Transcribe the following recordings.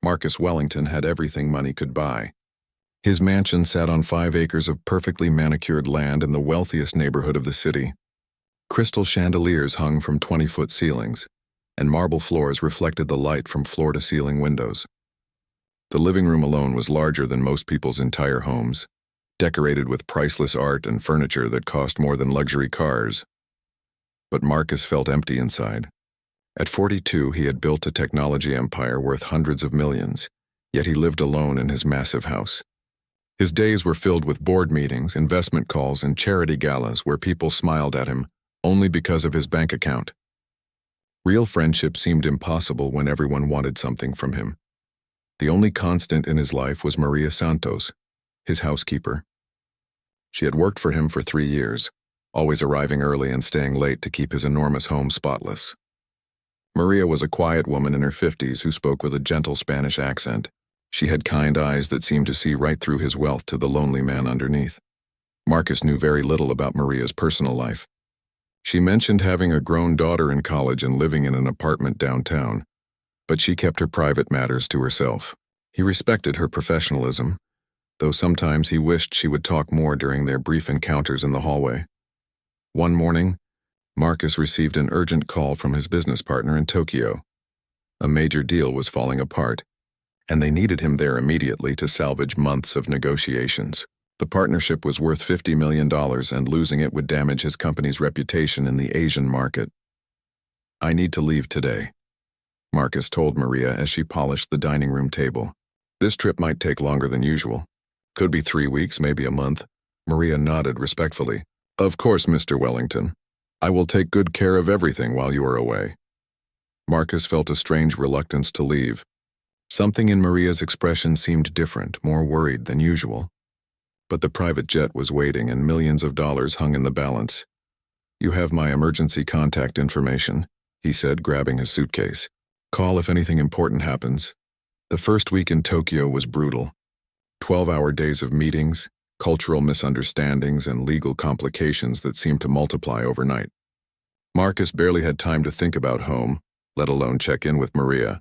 Marcus Wellington had everything money could buy. His mansion sat on 5 acres of perfectly manicured land in the wealthiest neighborhood of the city. Crystal chandeliers hung from 20-foot ceilings, and marble floors reflected the light from floor-to-ceiling windows. The living room alone was larger than most people's entire homes, decorated with priceless art and furniture that cost more than luxury cars. But Marcus felt empty inside. At 42, he had built a technology empire worth hundreds of millions, yet he lived alone in his massive house. His days were filled with board meetings, investment calls, and charity galas where people smiled at him only because of his bank account. Real friendship seemed impossible when everyone wanted something from him. The only constant in his life was Maria Santos, his housekeeper. She had worked for him for 3 years, always arriving early and staying late to keep his enormous home spotless. Maria was a quiet woman in her 50s who spoke with a gentle Spanish accent. She had kind eyes that seemed to see right through his wealth to the lonely man underneath. Marcus knew very little about Maria's personal life. She mentioned having a grown daughter in college and living in an apartment downtown, but she kept her private matters to herself. He respected her professionalism, though sometimes he wished she would talk more during their brief encounters in the hallway. One morning, Marcus received an urgent call from his business partner in Tokyo. A major deal was falling apart, and they needed him there immediately to salvage months of negotiations. The partnership was worth $50 million, and losing it would damage his company's reputation in the Asian market. "I need to leave today," Marcus told Maria as she polished the dining room table. "This trip might take longer than usual. Could be 3 weeks, maybe a month." Maria nodded respectfully. "Of course, Mr. Wellington. I will take good care of everything while you are away." Marcus felt a strange reluctance to leave. Something in Maria's expression seemed different, more worried than usual. But the private jet was waiting and millions of dollars hung in the balance. "You have my emergency contact information," he said, grabbing his suitcase. "Call if anything important happens." The first week in Tokyo was brutal. 12-hour days of meetings, cultural misunderstandings, and legal complications that seemed to multiply overnight. Marcus barely had time to think about home, let alone check in with Maria.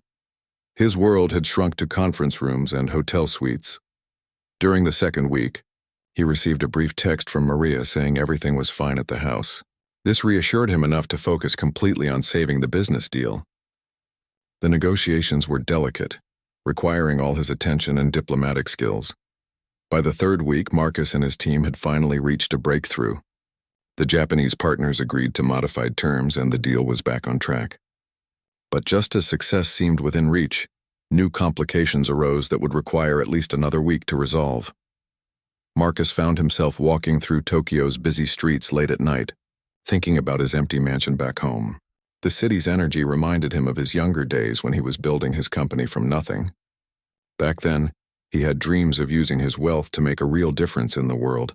His world had shrunk to conference rooms and hotel suites. During the second week, he received a brief text from Maria saying everything was fine at the house. This reassured him enough to focus completely on saving the business deal. The negotiations were delicate, requiring all his attention and diplomatic skills. By the third week, Marcus and his team had finally reached a breakthrough. The Japanese partners agreed to modified terms and the deal was back on track. But just as success seemed within reach, new complications arose that would require at least another week to resolve. Marcus found himself walking through Tokyo's busy streets late at night, thinking about his empty mansion back home. The city's energy reminded him of his younger days when he was building his company from nothing. Back then, he had dreams of using his wealth to make a real difference in the world,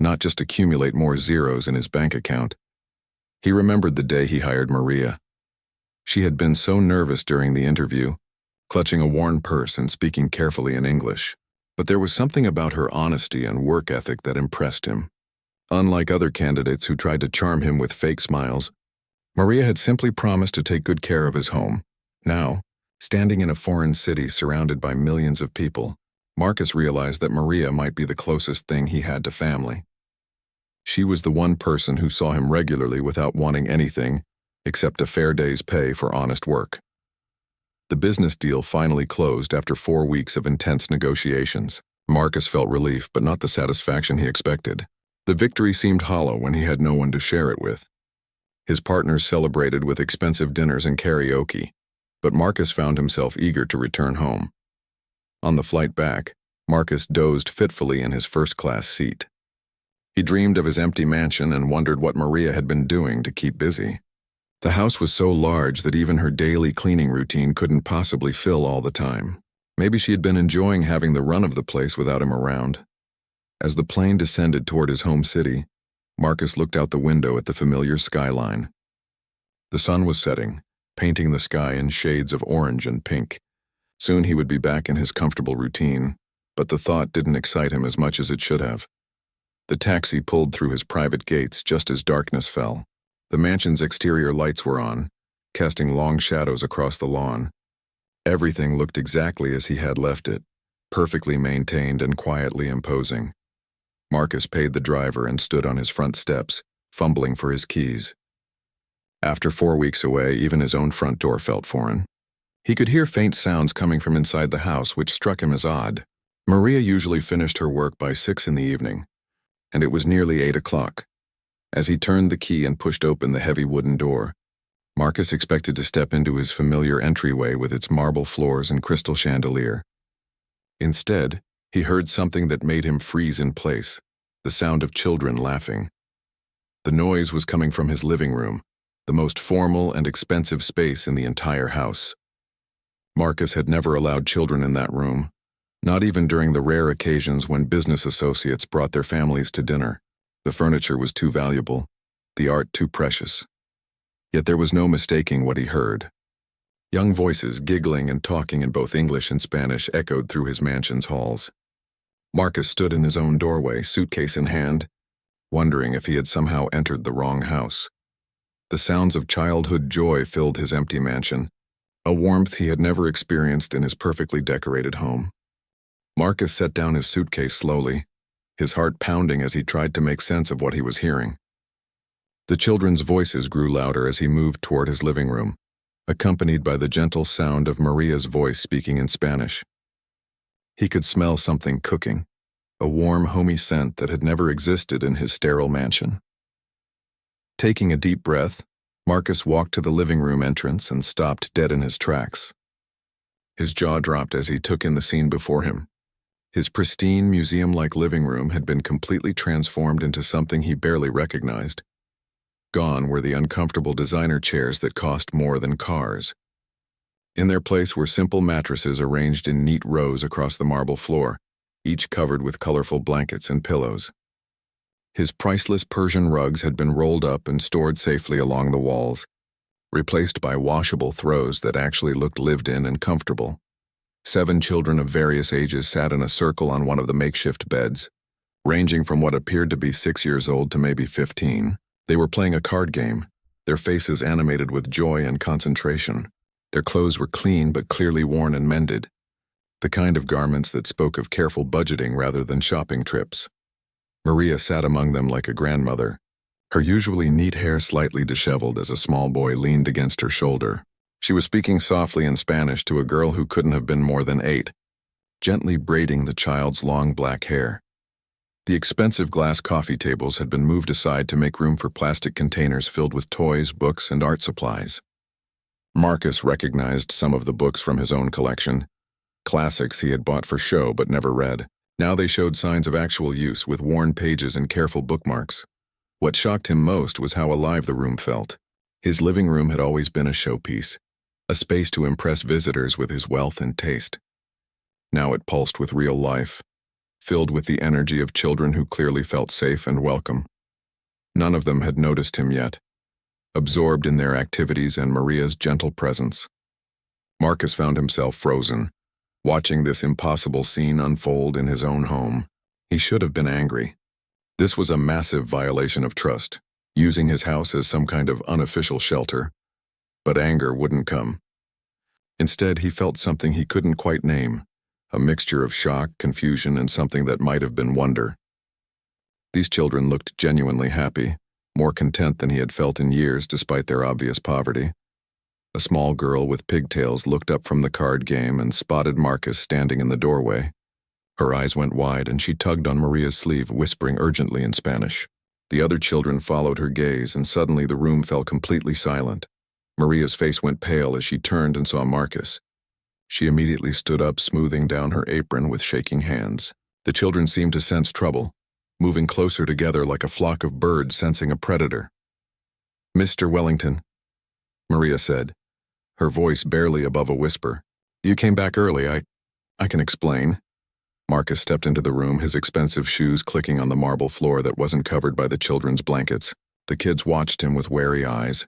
not just accumulate more zeros in his bank account. He remembered the day he hired Maria. She had been so nervous during the interview, clutching a worn purse and speaking carefully in English. But there was something about her honesty and work ethic that impressed him. Unlike other candidates who tried to charm him with fake smiles, Maria had simply promised to take good care of his home. Now, standing in a foreign city surrounded by millions of people, Marcus realized that Maria might be the closest thing he had to family. She was the one person who saw him regularly without wanting anything except a fair day's pay for honest work. The business deal finally closed after 4 weeks of intense negotiations. Marcus felt relief, but not the satisfaction he expected. The victory seemed hollow when he had no one to share it with. His partners celebrated with expensive dinners and karaoke, but Marcus found himself eager to return home. On the flight back, Marcus dozed fitfully in his first-class seat. He dreamed of his empty mansion and wondered what Maria had been doing to keep busy. The house was so large that even her daily cleaning routine couldn't possibly fill all the time. Maybe she had been enjoying having the run of the place without him around. As the plane descended toward his home city, Marcus looked out the window at the familiar skyline. The sun was setting, painting the sky in shades of orange and pink. Soon he would be back in his comfortable routine, but the thought didn't excite him as much as it should have. The taxi pulled through his private gates just as darkness fell. The mansion's exterior lights were on, casting long shadows across the lawn. Everything looked exactly as he had left it, perfectly maintained and quietly imposing. Marcus paid the driver and stood on his front steps, fumbling for his keys. After 4 weeks away, even his own front door felt foreign. He could hear faint sounds coming from inside the house, which struck him as odd. Maria usually finished her work by 6 in the evening, and it was nearly 8 o'clock. As he turned the key and pushed open the heavy wooden door, Marcus expected to step into his familiar entryway with its marble floors and crystal chandelier. Instead, he heard something that made him freeze in place, the sound of children laughing. The noise was coming from his living room, the most formal and expensive space in the entire house. Marcus had never allowed children in that room, not even during the rare occasions when business associates brought their families to dinner. The furniture was too valuable, the art too precious. Yet there was no mistaking what he heard. Young voices giggling and talking in both English and Spanish echoed through his mansion's halls. Marcus stood in his own doorway, suitcase in hand, wondering if he had somehow entered the wrong house. The sounds of childhood joy filled his empty mansion, a warmth he had never experienced in his perfectly decorated home. Marcus set down his suitcase slowly, his heart pounding as he tried to make sense of what he was hearing. The children's voices grew louder as he moved toward his living room, accompanied by the gentle sound of Maria's voice speaking in Spanish. He could smell something cooking, a warm, homey scent that had never existed in his sterile mansion. Taking a deep breath, Marcus walked to the living room entrance and stopped dead in his tracks. His jaw dropped as he took in the scene before him. His pristine, museum-like living room had been completely transformed into something he barely recognized. Gone were the uncomfortable designer chairs that cost more than cars. In their place were simple mattresses arranged in neat rows across the marble floor, each covered with colorful blankets and pillows. His priceless Persian rugs had been rolled up and stored safely along the walls, replaced by washable throws that actually looked lived in and comfortable. 7 children of various ages sat in a circle on one of the makeshift beds, ranging from what appeared to be 6 years old to maybe 15. They were playing a card game, their faces animated with joy and concentration. Their clothes were clean but clearly worn and mended, the kind of garments that spoke of careful budgeting rather than shopping trips. Maria sat among them like a grandmother, her usually neat hair slightly disheveled as a small boy leaned against her shoulder. She was speaking softly in Spanish to a girl who couldn't have been more than 8, gently braiding the child's long black hair. The expensive glass coffee tables had been moved aside to make room for plastic containers filled with toys, books, and art supplies. Marcus recognized some of the books from his own collection, classics he had bought for show but never read. Now they showed signs of actual use with worn pages and careful bookmarks. What shocked him most was how alive the room felt. His living room had always been a showpiece, a space to impress visitors with his wealth and taste. Now it pulsed with real life, filled with the energy of children who clearly felt safe and welcome. None of them had noticed him yet, absorbed in their activities and Maria's gentle presence. Marcus found himself frozen, watching this impossible scene unfold in his own home. He should have been angry. This was a massive violation of trust, using his house as some kind of unofficial shelter. But anger wouldn't come. Instead, he felt something he couldn't quite name, a mixture of shock, confusion, and something that might have been wonder. These children looked genuinely happy, more content than he had felt in years despite their obvious poverty. A small girl with pigtails looked up from the card game and spotted Marcus standing in the doorway. Her eyes went wide and she tugged on Maria's sleeve, whispering urgently in Spanish. The other children followed her gaze, and suddenly the room fell completely silent. Maria's face went pale as she turned and saw Marcus. She immediately stood up, smoothing down her apron with shaking hands. The children seemed to sense trouble, moving closer together like a flock of birds sensing a predator. "Mr. Wellington," Maria said, her voice barely above a whisper. "You came back early. I can explain." Marcus stepped into the room, his expensive shoes clicking on the marble floor that wasn't covered by the children's blankets. The kids watched him with wary eyes,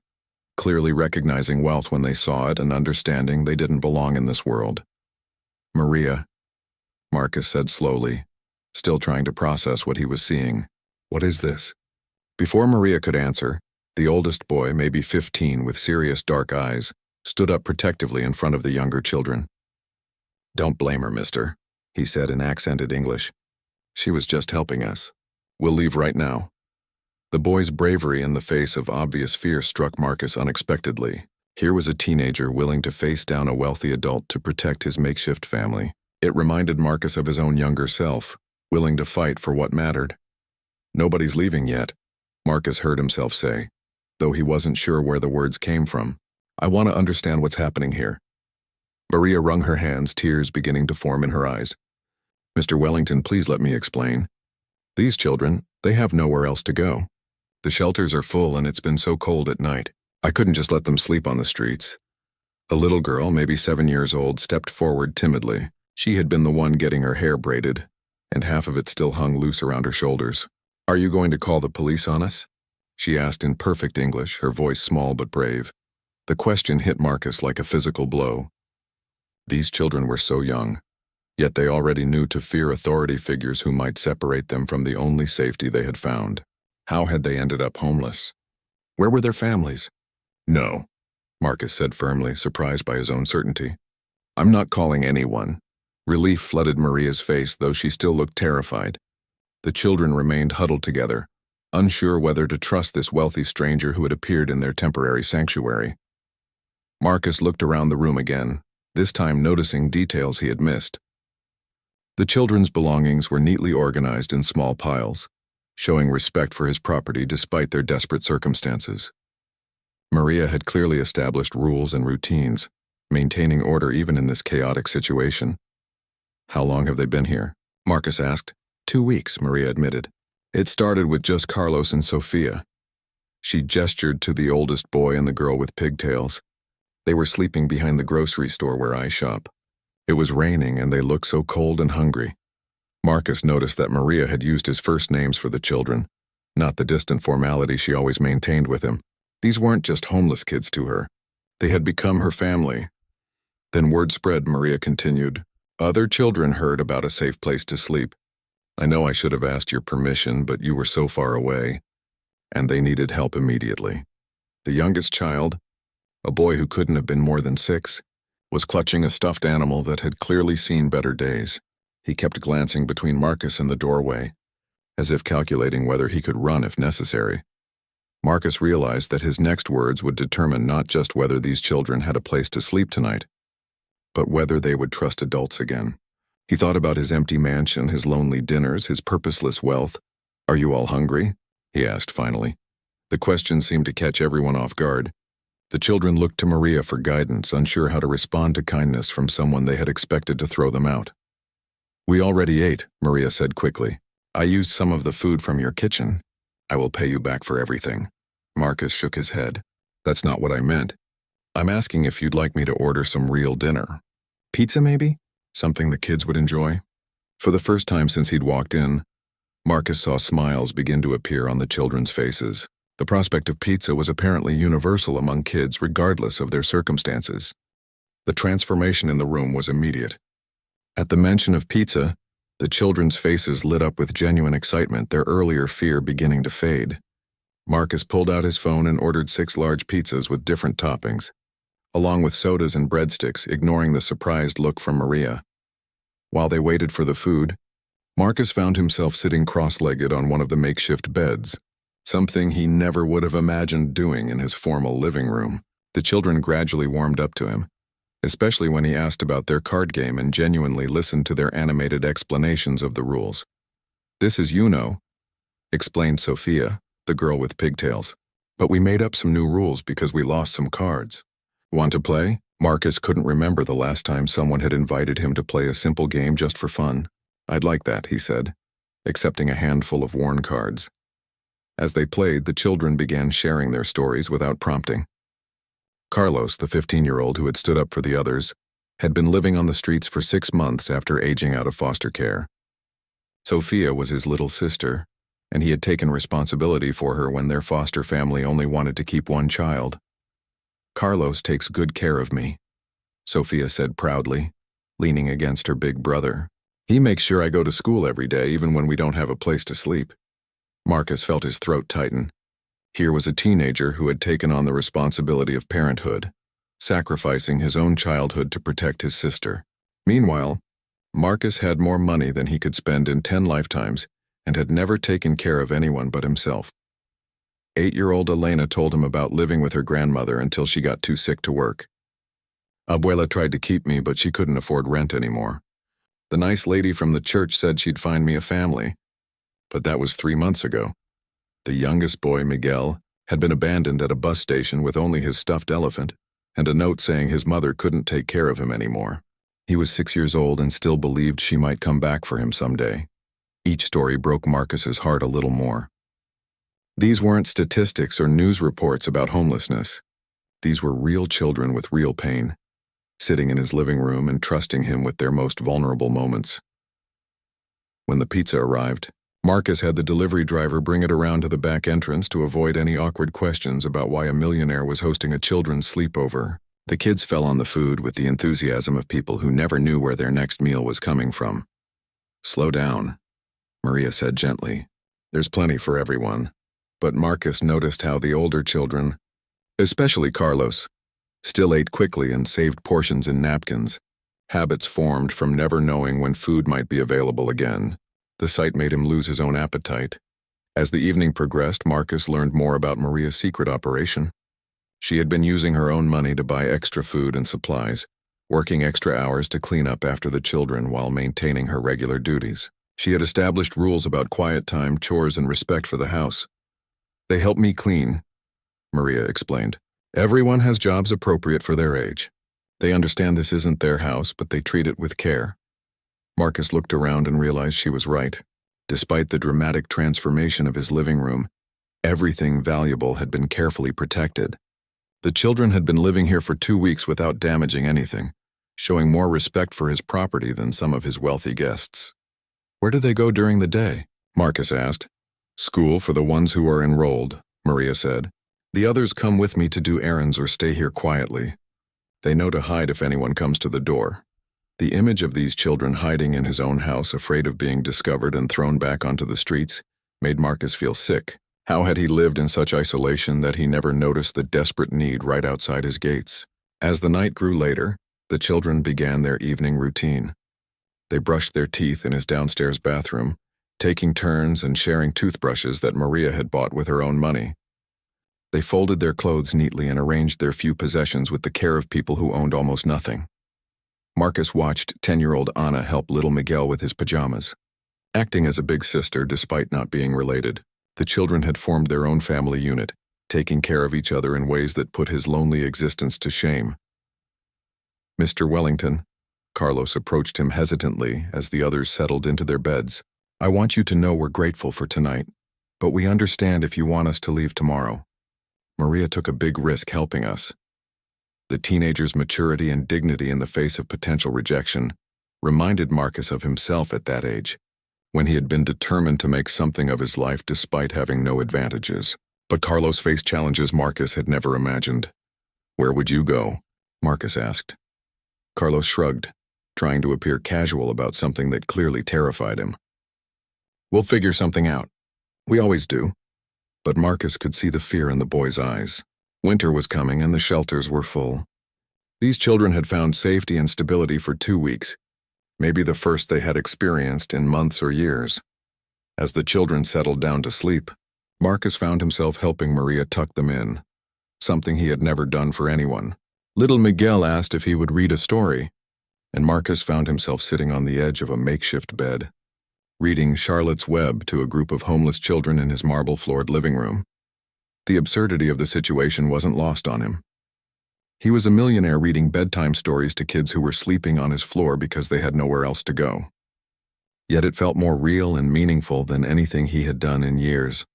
clearly recognizing wealth when they saw it and understanding they didn't belong in this world. "Maria," Marcus said slowly, still trying to process what he was seeing. "What is this?" Before Maria could answer, the oldest boy, maybe 15 with serious dark eyes, stood up protectively in front of the younger children. Don't blame her, mister, he said in accented English. She was just helping us. We'll leave right now. The boy's bravery in the face of obvious fear struck Marcus unexpectedly. Here was a teenager willing to face down a wealthy adult to protect his makeshift family. It reminded Marcus of his own younger self, willing to fight for what mattered. Nobody's leaving yet, Marcus heard himself say, though he wasn't sure where the words came from. I want to understand what's happening here. Maria wrung her hands, tears beginning to form in her eyes. Mr. Wellington, please let me explain. These children, they have nowhere else to go. The shelters are full and it's been so cold at night. I couldn't just let them sleep on the streets. A little girl, maybe 7 years old, stepped forward timidly. She had been the one getting her hair braided, and half of it still hung loose around her shoulders. Are you going to call the police on us? She asked in perfect English, her voice small but brave. The question hit Marcus like a physical blow. These children were so young, yet they already knew to fear authority figures who might separate them from the only safety they had found. How had they ended up homeless? Where were their families? No, Marcus said firmly, surprised by his own certainty. I'm not calling anyone. Relief flooded Maria's face, though she still looked terrified. The children remained huddled together, unsure whether to trust this wealthy stranger who had appeared in their temporary sanctuary. Marcus looked around the room again, this time noticing details he had missed. The children's belongings were neatly organized in small piles, showing respect for his property despite their desperate circumstances. Maria had clearly established rules and routines, maintaining order even in this chaotic situation. How long have they been here? Marcus asked. 2 weeks, Maria admitted. It started with just Carlos and Sofia. She gestured to the oldest boy and the girl with pigtails. They were sleeping behind the grocery store where I shop. It was raining and they looked so cold and hungry. Marcus noticed that Maria had used his first names for the children, not the distant formality she always maintained with him. These weren't just homeless kids to her. They had become her family. Then word spread, Maria continued. Other children heard about a safe place to sleep. I know I should have asked your permission, but you were so far away, and they needed help immediately. The youngest child, a boy who couldn't have been more than 6, was clutching a stuffed animal that had clearly seen better days. He kept glancing between Marcus and the doorway, as if calculating whether he could run if necessary. Marcus realized that his next words would determine not just whether these children had a place to sleep tonight, but whether they would trust adults again. He thought about his empty mansion, his lonely dinners, his purposeless wealth. Are you all hungry? He asked finally. The question seemed to catch everyone off guard. The children looked to Maria for guidance, unsure how to respond to kindness from someone they had expected to throw them out. We already ate, Maria said quickly. I used some of the food from your kitchen. I will pay you back for everything. Marcus shook his head. That's not what I meant. I'm asking if you'd like me to order some real dinner. Pizza, maybe? Something the kids would enjoy? For the first time since he'd walked in, Marcus saw smiles begin to appear on the children's faces. The prospect of pizza was apparently universal among kids regardless of their circumstances. The transformation in the room was immediate. At the mention of pizza, the children's faces lit up with genuine excitement, their earlier fear beginning to fade. Marcus pulled out his phone and ordered 6 large pizzas with different toppings, along with sodas and breadsticks, ignoring the surprised look from Maria. While they waited for the food, Marcus found himself sitting cross-legged on one of the makeshift beds, something he never would have imagined doing in his formal living room. The children gradually warmed up to him, especially when he asked about their card game and genuinely listened to their animated explanations of the rules. This is explained Sophia, the girl with pigtails. But we made up some new rules because we lost some cards. Want to play? Marcus couldn't remember the last time someone had invited him to play a simple game just for fun. I'd like that, he said, accepting a handful of worn cards. As they played, the children began sharing their stories without prompting. Carlos, the 15-year-old who had stood up for the others, had been living on the streets for 6 months after aging out of foster care. Sophia was his little sister, and he had taken responsibility for her when their foster family only wanted to keep one child. Carlos takes good care of me, Sophia said proudly, leaning against her big brother. He makes sure I go to school every day, even when we don't have a place to sleep. Marcus felt his throat tighten. Here was a teenager who had taken on the responsibility of parenthood, sacrificing his own childhood to protect his sister. Meanwhile, Marcus had more money than he could spend in 10 lifetimes and had never taken care of anyone but himself. 8-year-old Elena told him about living with her grandmother until she got too sick to work. Abuela tried to keep me, but she couldn't afford rent anymore. The nice lady from the church said she'd find me a family, but that was 3 months ago. The youngest boy, Miguel, had been abandoned at a bus station with only his stuffed elephant and a note saying his mother couldn't take care of him anymore. He was 6 years old and still believed she might come back for him someday. Each story broke Marcus's heart a little more. These weren't statistics or news reports about homelessness. These were real children with real pain, sitting in his living room and trusting him with their most vulnerable moments. When the pizza arrived, Marcus had the delivery driver bring it around to the back entrance to avoid any awkward questions about why a millionaire was hosting a children's sleepover. The kids fell on the food with the enthusiasm of people who never knew where their next meal was coming from. "Slow down," Maria said gently. "There's plenty for everyone." But Marcus noticed how the older children, especially Carlos, still ate quickly and saved portions in napkins, habits formed from never knowing when food might be available again. The sight made him lose his own appetite. As the evening progressed, Marcus learned more about Maria's secret operation. She had been using her own money to buy extra food and supplies, working extra hours to clean up after the children while maintaining her regular duties. She had established rules about quiet time, chores, and respect for the house. "They help me clean," Maria explained. "Everyone has jobs appropriate for their age. They understand this isn't their house, but they treat it with care." Marcus looked around and realized she was right. Despite the dramatic transformation of his living room, everything valuable had been carefully protected. The children had been living here for 2 weeks without damaging anything, showing more respect for his property than some of his wealthy guests. "Where do they go during the day?" Marcus asked. "School for the ones who are enrolled," Maria said. "The others come with me to do errands or stay here quietly. They know to hide if anyone comes to the door." The image of these children hiding in his own house, afraid of being discovered and thrown back onto the streets, made Marcus feel sick. How had he lived in such isolation that he never noticed the desperate need right outside his gates? As the night grew later, the children began their evening routine. They brushed their teeth in his downstairs bathroom, taking turns and sharing toothbrushes that Maria had bought with her own money. They folded their clothes neatly and arranged their few possessions with the care of people who owned almost nothing. Marcus watched 10-year-old Ana help little Miguel with his pajamas. Acting as a big sister despite not being related, the children had formed their own family unit, taking care of each other in ways that put his lonely existence to shame. "Mr. Wellington," Carlos approached him hesitantly as the others settled into their beds. "I want you to know we're grateful for tonight, but we understand if you want us to leave tomorrow. Maria took a big risk helping us." The teenager's maturity and dignity in the face of potential rejection reminded Marcus of himself at that age, when he had been determined to make something of his life despite having no advantages. But Carlos faced challenges Marcus had never imagined. "Where would you go?" Marcus asked. Carlos shrugged, trying to appear casual about something that clearly terrified him. "We'll figure something out. We always do." But Marcus could see the fear in the boy's eyes. Winter was coming and the shelters were full. These children had found safety and stability for 2 weeks, maybe the first they had experienced in months or years. As the children settled down to sleep, Marcus found himself helping Maria tuck them in, something he had never done for anyone. Little Miguel asked if he would read a story, and Marcus found himself sitting on the edge of a makeshift bed, reading Charlotte's Web to a group of homeless children in his marble-floored living room. The absurdity of the situation wasn't lost on him. He was a millionaire reading bedtime stories to kids who were sleeping on his floor because they had nowhere else to go. Yet it felt more real and meaningful than anything he had done in years.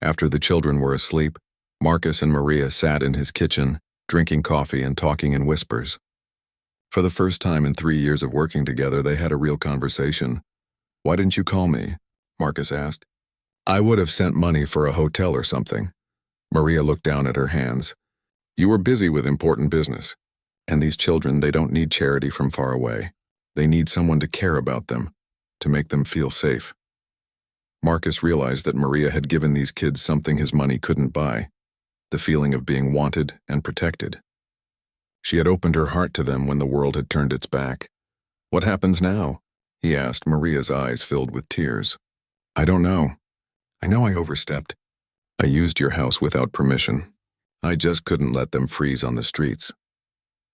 After the children were asleep, Marcus and Maria sat in his kitchen, drinking coffee and talking in whispers. For the first time in 3 years of working together, they had a real conversation. "Why didn't you call me?" Marcus asked. "I would have sent money for a hotel or something." Maria looked down at her hands. "You were busy with important business. And these children, they don't need charity from far away. They need someone to care about them, to make them feel safe." Marcus realized that Maria had given these kids something his money couldn't buy, the feeling of being wanted and protected. She had opened her heart to them when the world had turned its back. "What happens now?" he asked, Maria's eyes filled with tears. "I don't know. I know I overstepped. I used your house without permission. I just couldn't let them freeze on the streets."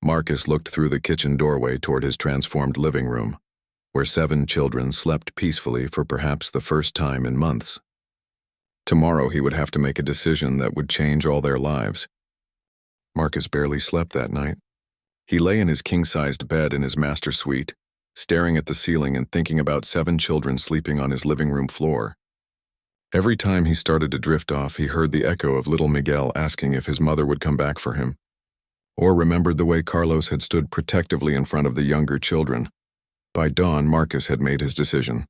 Marcus looked through the kitchen doorway toward his transformed living room, where 7 children slept peacefully for perhaps the first time in months. Tomorrow he would have to make a decision that would change all their lives. Marcus barely slept that night. He lay in his king-sized bed in his master suite, staring at the ceiling and thinking about 7 children sleeping on his living room floor. Every time he started to drift off, he heard the echo of little Miguel asking if his mother would come back for him, or remembered the way Carlos had stood protectively in front of the younger children. By dawn, Marcus had made his decision.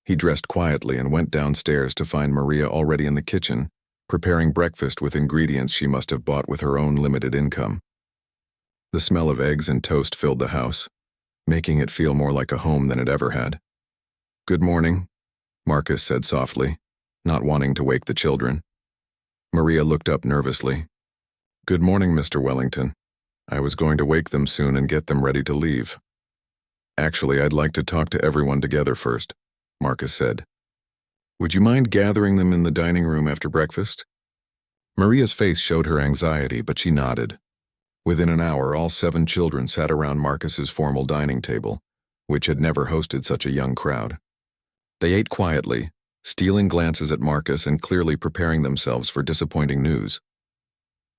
He dressed quietly and went downstairs to find Maria already in the kitchen, preparing breakfast with ingredients she must have bought with her own limited income. The smell of eggs and toast filled the house, making it feel more like a home than it ever had. "Good morning," Marcus said softly, not wanting to wake the children. Maria looked up nervously. "Good morning, Mr. Wellington. I was going to wake them soon and get them ready to leave." "Actually, I'd like to talk to everyone together first," Marcus said. "Would you mind gathering them in the dining room after breakfast?" Maria's face showed her anxiety, but she nodded. Within an hour, all 7 children sat around Marcus's formal dining table, which had never hosted such a young crowd. They ate quietly, stealing glances at Marcus and clearly preparing themselves for disappointing news.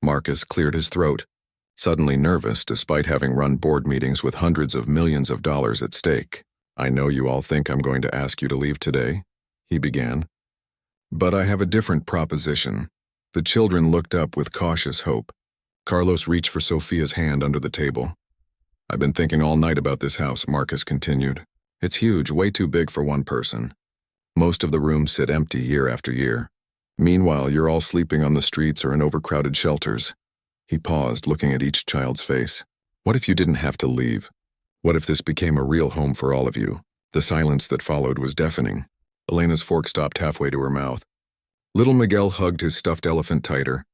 Marcus cleared his throat, suddenly nervous despite having run board meetings with hundreds of millions of dollars at stake. "I know you all think I'm going to ask you to leave today," he began. "But I have a different proposition." The children looked up with cautious hope. Carlos reached for Sophia's hand under the table. "I've been thinking all night about this house," Marcus continued. "It's huge, way too big for one person. Most of the rooms sit empty year after year. Meanwhile, you're all sleeping on the streets or in overcrowded shelters." He paused, looking at each child's face. "What if you didn't have to leave? What if this became a real home for all of you?" The silence that followed was deafening. Elena's fork stopped halfway to her mouth. Little Miguel hugged his stuffed elephant tighter.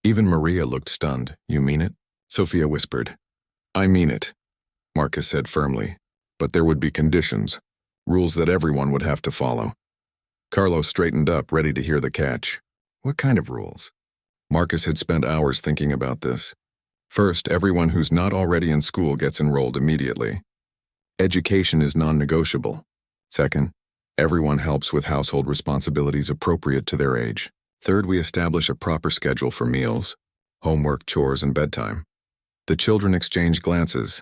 Even Maria looked stunned. "You mean it?" Sophia whispered. "I mean it," Marcus said firmly. "But there would be conditions, rules that everyone would have to follow." Carlos straightened up, ready to hear the catch. "What kind of rules?" Marcus had spent hours thinking about this. First, everyone who's not already in school gets enrolled immediately. Education is non-negotiable. Second, everyone helps with household responsibilities appropriate to their age. Third, we establish a proper schedule for meals, homework, chores, and bedtime. The children exchanged glances,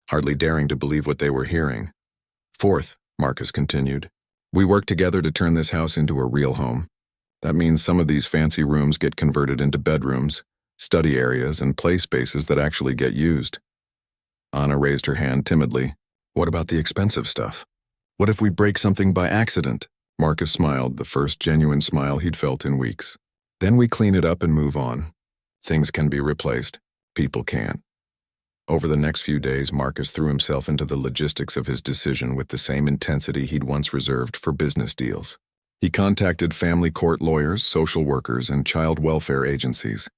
hardly daring to believe what they were hearing. Fourth, Marcus continued, we work together to turn this house into a real home. That means some of these fancy rooms get converted into bedrooms, study areas, and play spaces that actually get used. Anna raised her hand timidly. What about the expensive stuff? What if we break something by accident? Marcus smiled, the first genuine smile he'd felt in weeks. Then we clean it up and move on. Things can be replaced. People can't. Over the next few days, Marcus threw himself into the logistics of his decision with the same intensity he'd once reserved for business deals. He contacted family court lawyers, social workers, and child welfare agencies.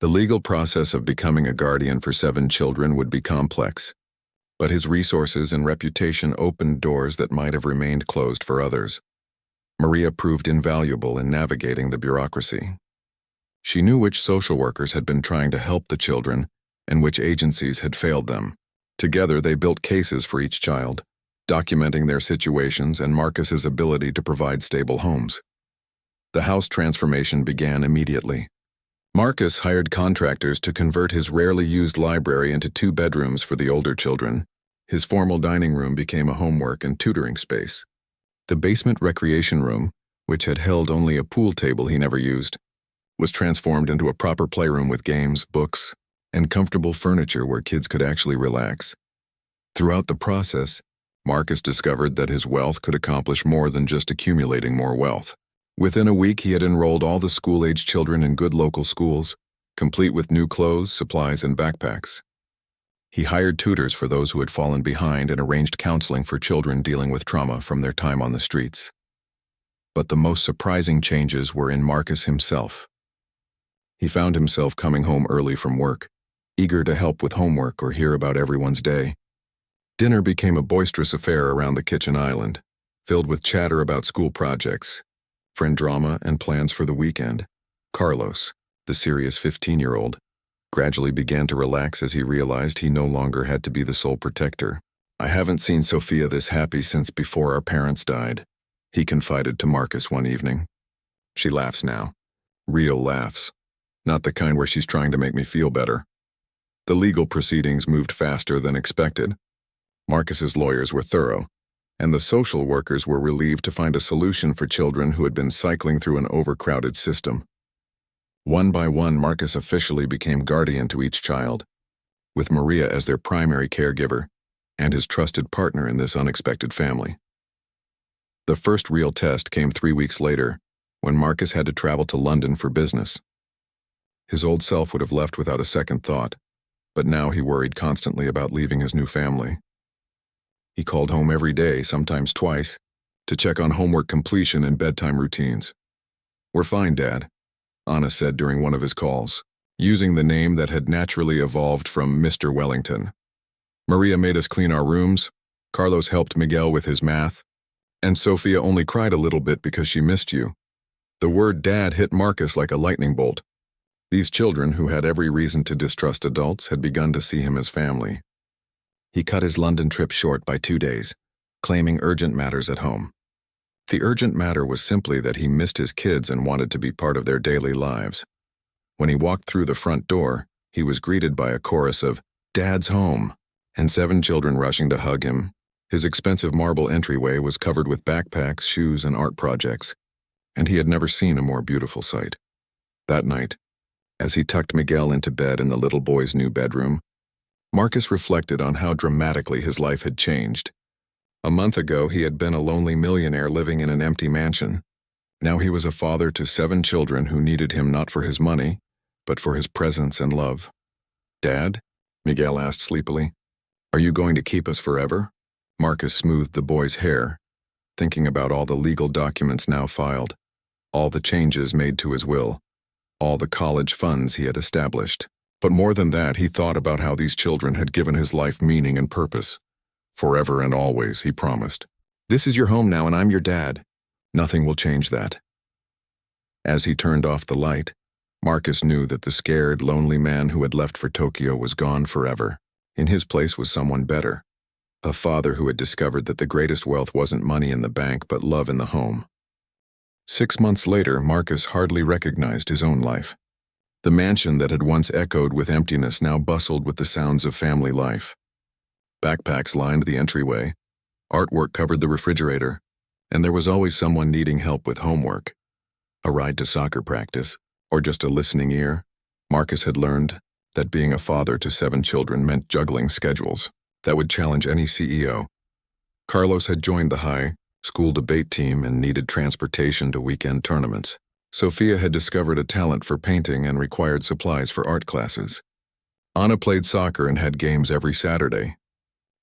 The legal process of becoming a guardian for 7 children would be complex, but his resources and reputation opened doors that might have remained closed for others. Maria proved invaluable in navigating the bureaucracy. She knew which social workers had been trying to help the children and which agencies had failed them. Together, they built cases for each child, documenting their situations and Marcus's ability to provide stable homes. The house transformation began immediately. Marcus hired contractors to convert his rarely used library into 2 bedrooms for the older children. His formal dining room became a homework and tutoring space. The basement recreation room, which had held only a pool table he never used, was transformed into a proper playroom with games, books, and comfortable furniture where kids could actually relax. Throughout the process, Marcus discovered that his wealth could accomplish more than just accumulating more wealth. Within a week, he had enrolled all the school-age children in good local schools, complete with new clothes, supplies, and backpacks. He hired tutors for those who had fallen behind and arranged counseling for children dealing with trauma from their time on the streets. But the most surprising changes were in Marcus himself. He found himself coming home early from work, eager to help with homework or hear about everyone's day. Dinner became a boisterous affair around the kitchen island, filled with chatter about school projects, friend drama, and plans for the weekend. Carlos, the serious 15-year-old, gradually began to relax as he realized he no longer had to be the sole protector. "I haven't seen Sophia this happy since before our parents died," he confided to Marcus one evening. "She laughs now. Real laughs. Not the kind where she's trying to make me feel better." The legal proceedings moved faster than expected. Marcus's lawyers were thorough, and the social workers were relieved to find a solution for children who had been cycling through an overcrowded system. One by one, Marcus officially became guardian to each child, with Maria as their primary caregiver and his trusted partner in this unexpected family. The first real test came 3 weeks later, when Marcus had to travel to London for business. His old self would have left without a second thought, but now he worried constantly about leaving his new family. He called home every day, sometimes twice, to check on homework completion and bedtime routines. "We're fine, Dad," Anna said during one of his calls, using the name that had naturally evolved from Mr. Wellington. "Maria made us clean our rooms, Carlos helped Miguel with his math, and Sophia only cried a little bit because she missed you." The word Dad hit Marcus like a lightning bolt. These children, who had every reason to distrust adults, had begun to see him as family. He cut his London trip short by 2 days, claiming urgent matters at home. The urgent matter was simply that he missed his kids and wanted to be part of their daily lives. When he walked through the front door, he was greeted by a chorus of "Dad's home," and 7 children rushing to hug him. His expensive marble entryway was covered with backpacks, shoes, and art projects, and he had never seen a more beautiful sight. That night, as he tucked Miguel into bed in the little boy's new bedroom, Marcus reflected on how dramatically his life had changed. A month ago, he had been a lonely millionaire living in an empty mansion. Now he was a father to 7 children who needed him not for his money, but for his presence and love. "Dad?" Miguel asked sleepily. "Are you going to keep us forever?" Marcus smoothed the boy's hair, thinking about all the legal documents now filed, all the changes made to his will, all the college funds he had established. But more than that, he thought about how these children had given his life meaning and purpose. "Forever and always," he promised. "This is your home now, and I'm your dad. Nothing will change that." As he turned off the light, Marcus knew that the scared, lonely man who had left for Tokyo was gone forever. In his place was someone better, a father who had discovered that the greatest wealth wasn't money in the bank but love in the home. 6 months later, Marcus hardly recognized his own life. The mansion that had once echoed with emptiness now bustled with the sounds of family life. Backpacks lined the entryway, artwork covered the refrigerator, and there was always someone needing help with homework, a ride to soccer practice, or just a listening ear. Marcus had learned that being a father to 7 children meant juggling schedules that would challenge any CEO. Carlos had joined the high school debate team and needed transportation to weekend tournaments. Sophia had discovered a talent for painting and required supplies for art classes. Anna played soccer and had games every Saturday.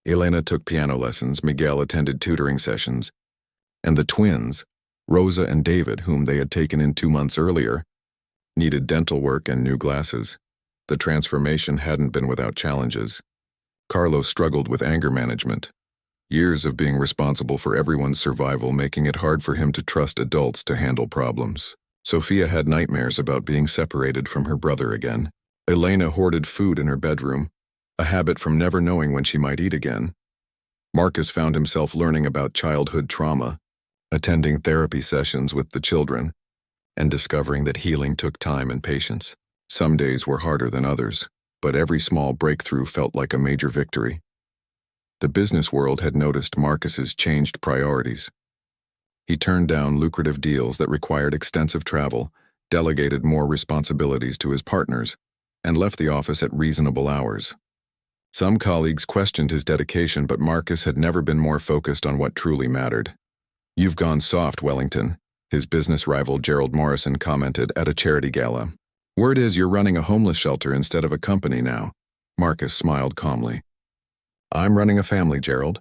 Elena took piano lessons, Miguel attended tutoring sessions, and the twins, Rosa and David, whom they had taken in 2 months earlier, needed dental work and new glasses. The transformation hadn't been without challenges. Carlos struggled with anger management, years of being responsible for everyone's survival making it hard for him to trust adults to handle problems. Sophia had nightmares about being separated from her brother again. Elena hoarded food in her bedroom, a habit from never knowing when she might eat again. Marcus found himself learning about childhood trauma, attending therapy sessions with the children, and discovering that healing took time and patience. Some days were harder than others, but every small breakthrough felt like a major victory. The business world had noticed Marcus's changed priorities. He turned down lucrative deals that required extensive travel, delegated more responsibilities to his partners, and left the office at reasonable hours. Some colleagues questioned his dedication, but Marcus had never been more focused on what truly mattered. "You've gone soft, Wellington," his business rival Gerald Morrison commented at a charity gala. "Word is you're running a homeless shelter instead of a company now." Marcus smiled calmly. "I'm running a family, Gerald,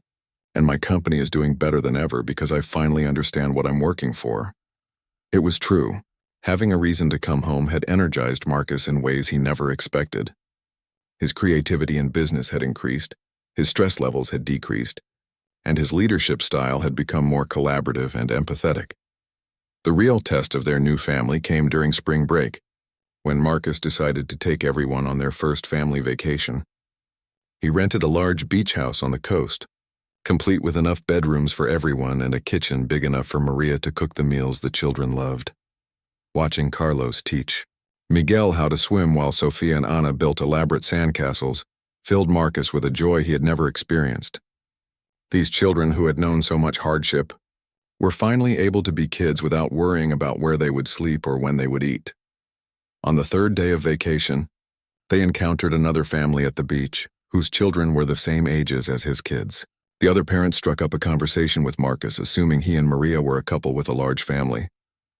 and my company is doing better than ever because I finally understand what I'm working for." It was true. Having a reason to come home had energized Marcus in ways he never expected. His creativity in business had increased, His stress levels had decreased, and his leadership style had become more collaborative and empathetic. The real test of their new family came during spring break, when Marcus decided to take everyone on their first family vacation. He rented a large beach house on the coast, complete with enough bedrooms for everyone and a kitchen big enough for Maria to cook the meals the children loved. Watching Carlos teach Miguel how to swim while Sofia and Ana built elaborate sandcastles filled Marcus with a joy he had never experienced. These children who had known so much hardship were finally able to be kids without worrying about where they would sleep or when they would eat. On the third day of vacation, they encountered another family at the beach, whose children were the same ages as his kids. The other parents struck up a conversation with Marcus, assuming he and Maria were a couple with a large family.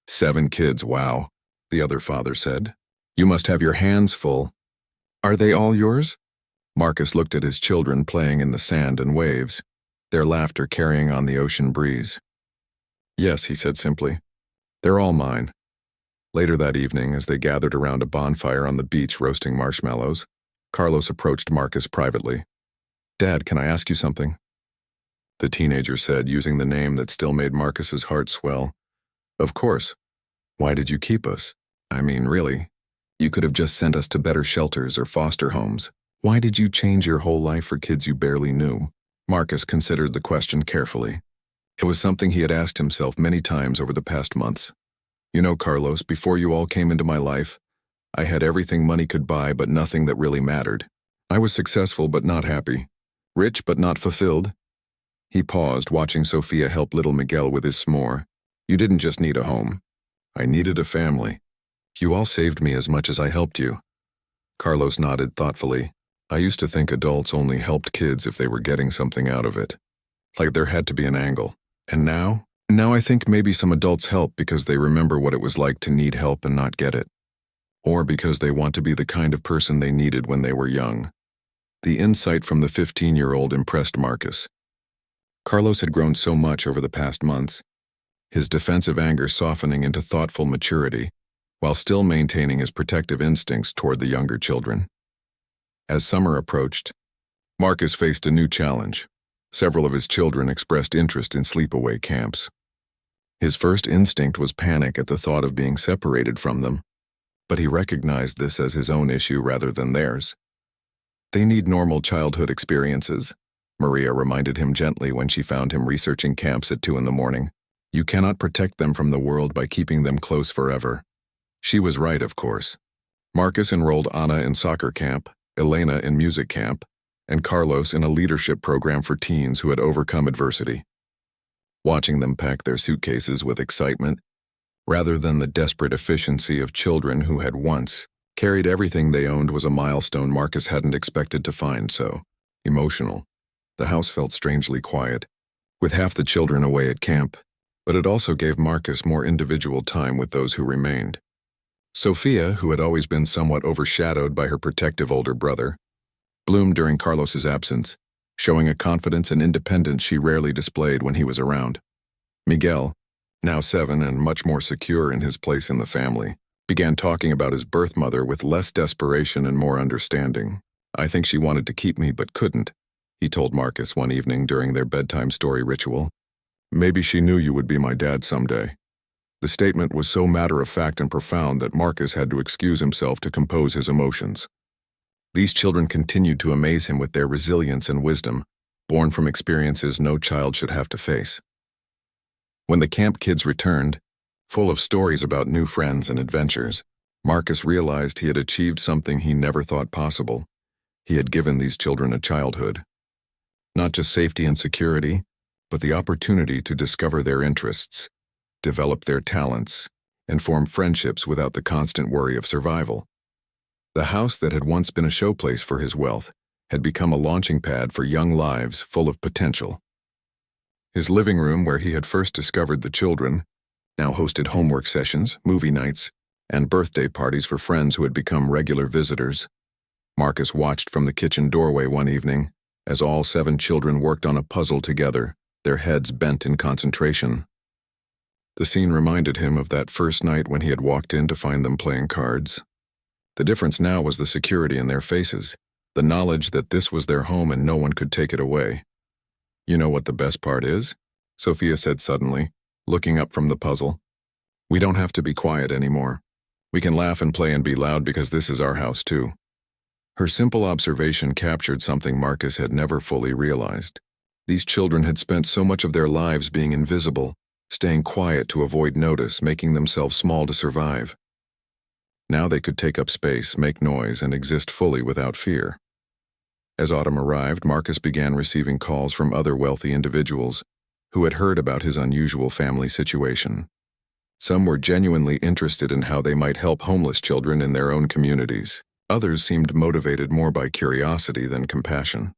7 kids, wow, the other father said. You must have your hands full. Are they all yours? Marcus looked at his children playing in the sand and waves, their laughter carrying on the ocean breeze. Yes, he said simply. They're all mine. Later that evening, as they gathered around a bonfire on the beach roasting marshmallows, Carlos approached Marcus privately. Dad, can I ask you something? The teenager said, using the name that still made Marcus's heart swell. Of course. Why did you keep us? I mean, really. You could have just sent us to better shelters or foster homes. Why did you change your whole life for kids you barely knew? Marcus considered the question carefully. It was something he had asked himself many times over the past months. You know, Carlos, before you all came into my life, I had everything money could buy but nothing that really mattered. I was successful but not happy. Rich but not fulfilled. He paused, watching Sofia help little Miguel with his s'more. You didn't just need a home. I needed a family. You all saved me as much as I helped you. Carlos nodded thoughtfully. I used to think adults only helped kids if they were getting something out of it. Like there had to be an angle. And now I think maybe some adults help because they remember what it was like to need help and not get it. Or because they want to be the kind of person they needed when they were young. The insight from the 15-year-old impressed Marcus. Carlos had grown so much over the past months, his defensive anger softening into thoughtful maturity, while still maintaining his protective instincts toward the younger children. As summer approached, Marcus faced a new challenge. Several of his children expressed interest in sleepaway camps. His first instinct was panic at the thought of being separated from them, but he recognized this as his own issue rather than theirs. They need normal childhood experiences, Maria reminded him gently when she found him researching camps at 2 a.m. You cannot protect them from the world by keeping them close forever. She was right, of course. Marcus enrolled Ana in soccer camp, Elena in music camp, and Carlos in a leadership program for teens who had overcome adversity. Watching them pack their suitcases with excitement, rather than the desperate efficiency of children who had once carried everything they owned, was a milestone Marcus hadn't expected to find so emotional. The house felt strangely quiet, with half the children away at camp, but it also gave Marcus more individual time with those who remained. Sofia, who had always been somewhat overshadowed by her protective older brother, bloomed during Carlos's absence, showing a confidence and independence she rarely displayed when he was around. Miguel, now 7 and much more secure in his place in the family, began talking about his birth mother with less desperation and more understanding. I think she wanted to keep me but couldn't, he told Marcus one evening during their bedtime story ritual. Maybe she knew you would be my dad someday. The statement was so matter-of-fact and profound that Marcus had to excuse himself to compose his emotions. These children continued to amaze him with their resilience and wisdom, born from experiences no child should have to face. When the camp kids returned, full of stories about new friends and adventures, Marcus realized he had achieved something he never thought possible. He had given these children a childhood. Not just safety and security, but the opportunity to discover their interests, develop their talents, and form friendships without the constant worry of survival. The house that had once been a showplace for his wealth had become a launching pad for young lives full of potential. His living room, where he had first discovered the children, now hosted homework sessions, movie nights, and birthday parties for friends who had become regular visitors. Marcus watched from the kitchen doorway one evening as all 7 children worked on a puzzle together, their heads bent in concentration. The scene reminded him of that first night when he had walked in to find them playing cards. The difference now was the security in their faces. The knowledge that this was their home and no one could take it away. You know what the best part is? Sophia said suddenly, looking up from the puzzle. We don't have to be quiet anymore. We can laugh and play and be loud because this is our house too. Her simple observation captured something Marcus had never fully realized. These children had spent so much of their lives being invisible, staying quiet to avoid notice, making themselves small to survive. Now they could take up space, make noise, and exist fully without fear. As autumn arrived, Marcus began receiving calls from other wealthy individuals who had heard about his unusual family situation. Some were genuinely interested in how they might help homeless children in their own communities. Others seemed motivated more by curiosity than compassion.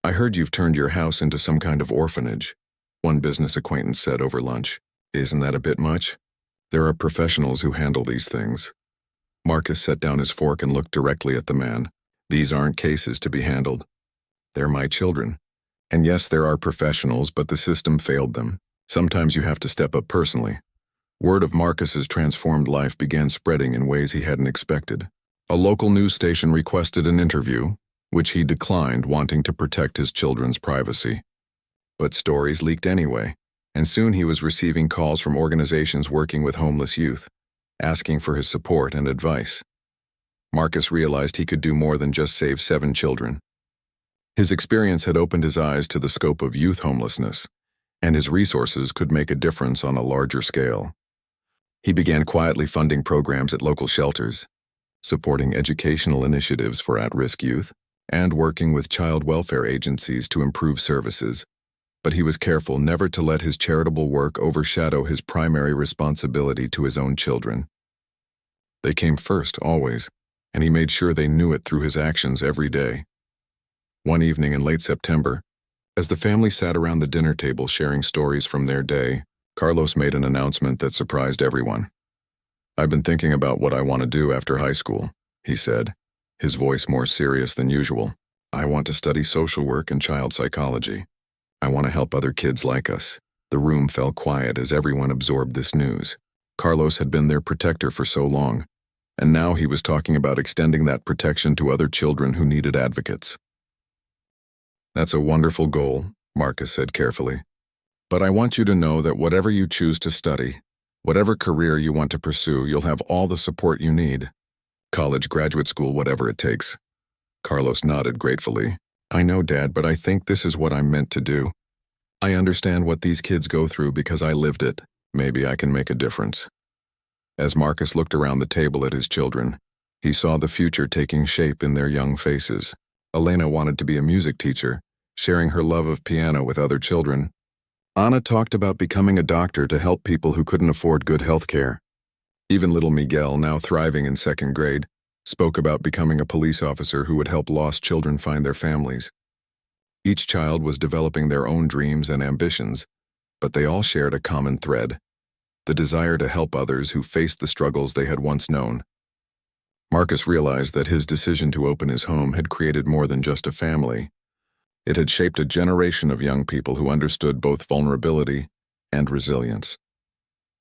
I heard you've turned your house into some kind of orphanage, one business acquaintance said over lunch. Isn't that a bit much? There are professionals who handle these things. Marcus set down his fork and looked directly at the man. These aren't cases to be handled. They're my children. And yes, there are professionals, but the system failed them. Sometimes you have to step up personally. Word of Marcus's transformed life began spreading in ways he hadn't expected. A local news station requested an interview, which he declined, wanting to protect his children's privacy. But stories leaked anyway, and soon he was receiving calls from organizations working with homeless youth, asking for his support and advice. Marcus realized he could do more than just save 7 children. His experience had opened his eyes to the scope of youth homelessness, and his resources could make a difference on a larger scale. He began quietly funding programs at local shelters, supporting educational initiatives for at-risk youth, and working with child welfare agencies to improve services. But he was careful never to let his charitable work overshadow his primary responsibility to his own children. They came first, always, and he made sure they knew it through his actions every day. One evening in late September, as the family sat around the dinner table sharing stories from their day, Carlos made an announcement that surprised everyone. I've been thinking about what I want to do after high school, he said, his voice more serious than usual. I want to study social work and child psychology. I want to help other kids like us. The room fell quiet as everyone absorbed this news. Carlos had been their protector for so long, and now he was talking about extending that protection to other children who needed advocates. That's a wonderful goal, Marcus said carefully. But I want you to know that whatever you choose to study, whatever career you want to pursue, you'll have all the support you need. College, graduate school, whatever it takes. Carlos nodded gratefully. I know, Dad, but I think this is what I'm meant to do. I understand what these kids go through because I lived it. Maybe I can make a difference. As Marcus looked around the table at his children, he saw the future taking shape in their young faces. Elena wanted to be a music teacher, sharing her love of piano with other children. Anna talked about becoming a doctor to help people who couldn't afford good health care. Even little Miguel, now thriving in 2nd grade, spoke about becoming a police officer who would help lost children find their families. Each child was developing their own dreams and ambitions, but they all shared a common thread: the desire to help others who faced the struggles they had once known. Marcus realized that his decision to open his home had created more than just a family. It had shaped a generation of young people who understood both vulnerability and resilience.